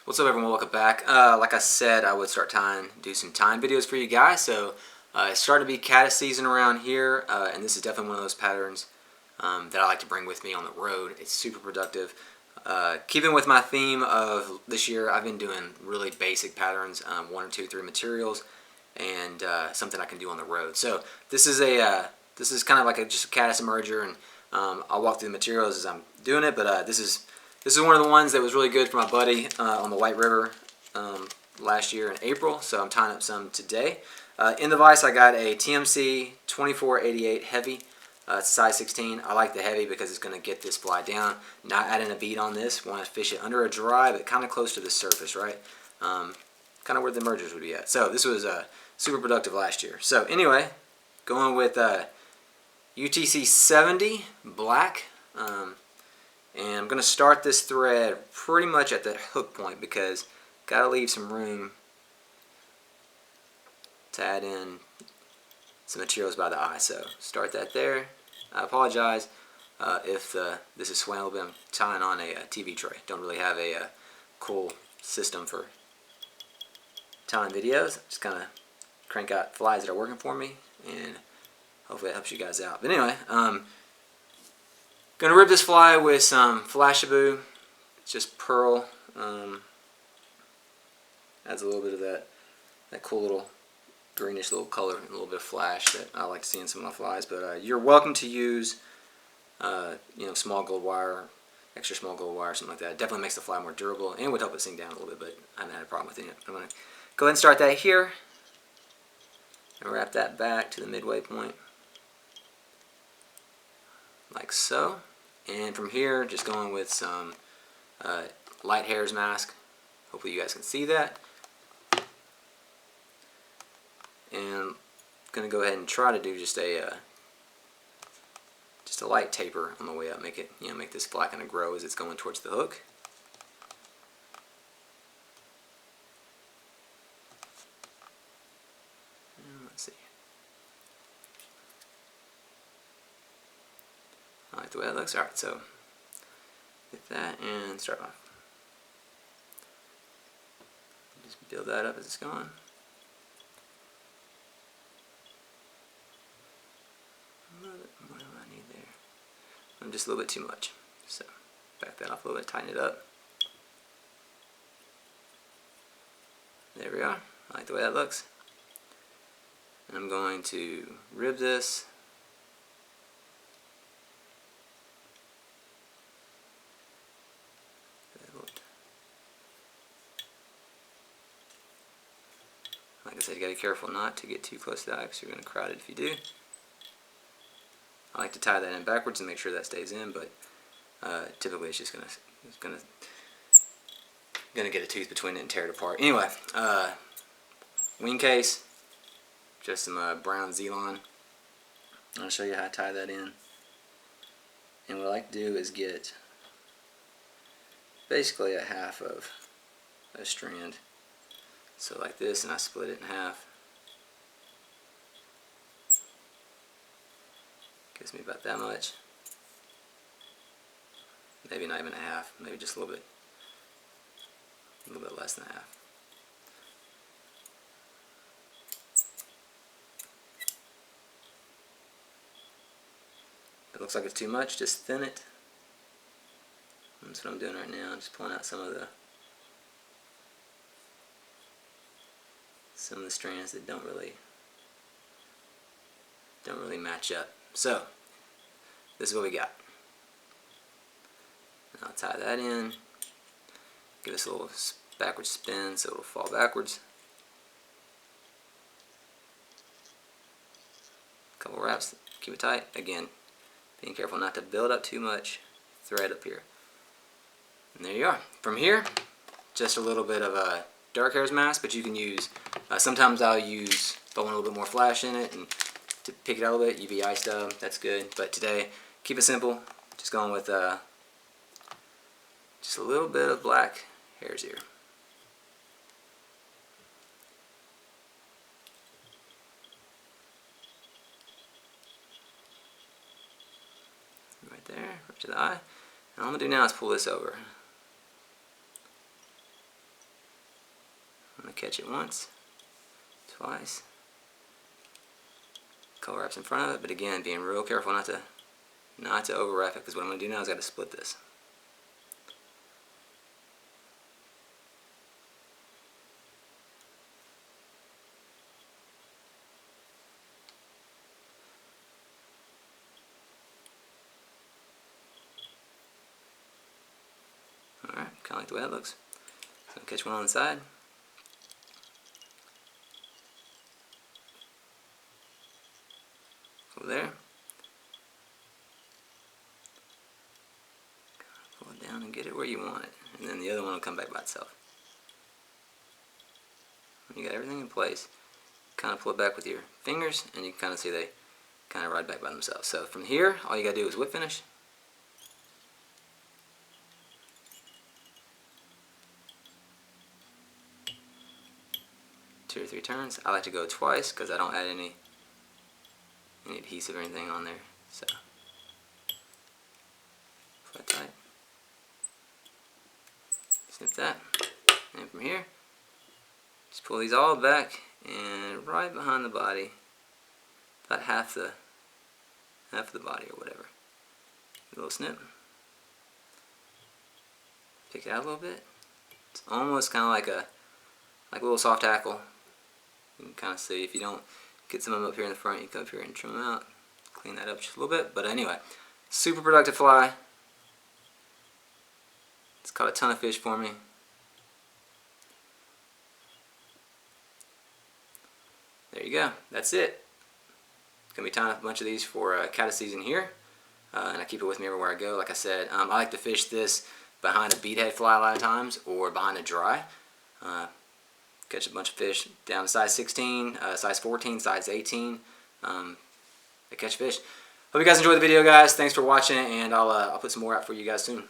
What's up, everyone? Welcome back. Like I said, I would start do some time videos for you guys. So it's starting to be caddis season around here, and this is definitely one of those patterns that I like to bring with me on the road. It's super productive. Keeping with my theme of this year, I've been doing really basic patterns, 1 or 2, 3 materials, and something I can do on the road. So this is kind of like just a caddis emerger, and I'll walk through the materials as I'm doing it. But this is one of the ones that was really good for my buddy on the White River last year in April. So I'm tying up some today. In the vise, I got a TMC 2488 heavy. It's size 16. I like the heavy because it's going to get this fly down. Not adding a bead on this. Want to fish it under a dry, but kind of close to the surface, right? Kind of where the emergers would be at. So this was super productive last year. So anyway, going with UTC 70 black. And I'm going to start this thread pretty much at the hook point because got to leave some room to add in some materials by the eye. So start that there. I apologize if this is swaying a little bit. I'm tying on a TV tray. Don't really have a cool system for tying videos. Just kind of crank out flies that are working for me, and hopefully it helps you guys out. But anyway, gonna rib this fly with some Flashaboo. It's just pearl. Adds a little bit of that cool little greenish little color and a little bit of flash that I like to see in some of my flies. But you're welcome to use small gold wire, extra small gold wire, something like that. It definitely makes the fly more durable and would help it sink down a little bit, but I haven't had a problem with it yet. I'm going to go ahead and start that here and wrap that back to the midway point like so. And from here, just going with some light hairs mask. Hopefully you guys can see that. And going to go ahead and try to do just a light taper on the way up. Make it, make this fly kind of grow as it's going towards the hook. And let's see. I like the way that looks. Alright, so get that and start off. Just build that up as it's going. What do I need there? I'm just a little bit too much. So back that off a little bit, tighten it up. There we are. I like the way that looks. And I'm going to rib this. Like I said, you got to be careful not to get too close to the eye because you're going to crowd it if you do. I like to tie that in backwards and make sure that stays in, but typically it's just gonna get a tooth between it and tear it apart. Anyway, wing case, just some brown Zelon. I'll show you how to tie that in. And what I like to do is get basically a half of a strand. So like this, and I split it in half. Gives me about that much. Maybe not even a half, maybe just a little bit less than a half. If it looks like it's too much, just thin it. That's what I'm doing right now. I'm just pulling out some of the strands that don't really match up. So this is what we got. And I'll tie that in. Give this a little backwards spin so it'll fall backwards. Couple wraps. Keep it tight. Again, being careful not to build up too much thread up here. And there you are. From here, just a little bit of a dark hairs mask, but you can use. Sometimes I'll use, if I want a little bit more flash in it, and to pick it out a little bit, UV eye stub, that's good. But today, keep it simple. Just going with just a little bit of black hairs here. Right there, right to the eye. And all I'm going to do now is pull this over. catch it once, twice. Color wraps in front of it, but again, being real careful not to over wrap it, because what I'm going to do now is I got to split this. Alright, kind of like the way that looks. So catch one on the side. Over there. Pull it down and get it where you want it. And then the other one will come back by itself. When you got everything in place, kind of pull it back with your fingers, and you can kind of see they kind of ride back by themselves. So from here, all you got to do is whip finish. Two or three turns. I like to go twice because I don't add any adhesive or anything on there. So flat tight. Snip that. And from here, just pull these all back and right behind the body, about half the body or whatever. A little snip. Pick it out a little bit. It's almost kind of like a little soft tackle. You can kind of see if you don't get some of them up here in the front, you come up here and trim them out, clean that up just a little bit. But anyway, super productive fly. It's caught a ton of fish for me. There you go. That's it. Gonna be tying up a bunch of these for caddis season here, and I keep it with me everywhere I go. Like I said, I like to fish this behind a beadhead fly a lot of times, or behind a dry. Catch a bunch of fish down to size 16, size 14, size 18. They catch fish. Hope you guys enjoyed the video, guys. Thanks for watching, and I'll put some more out for you guys soon.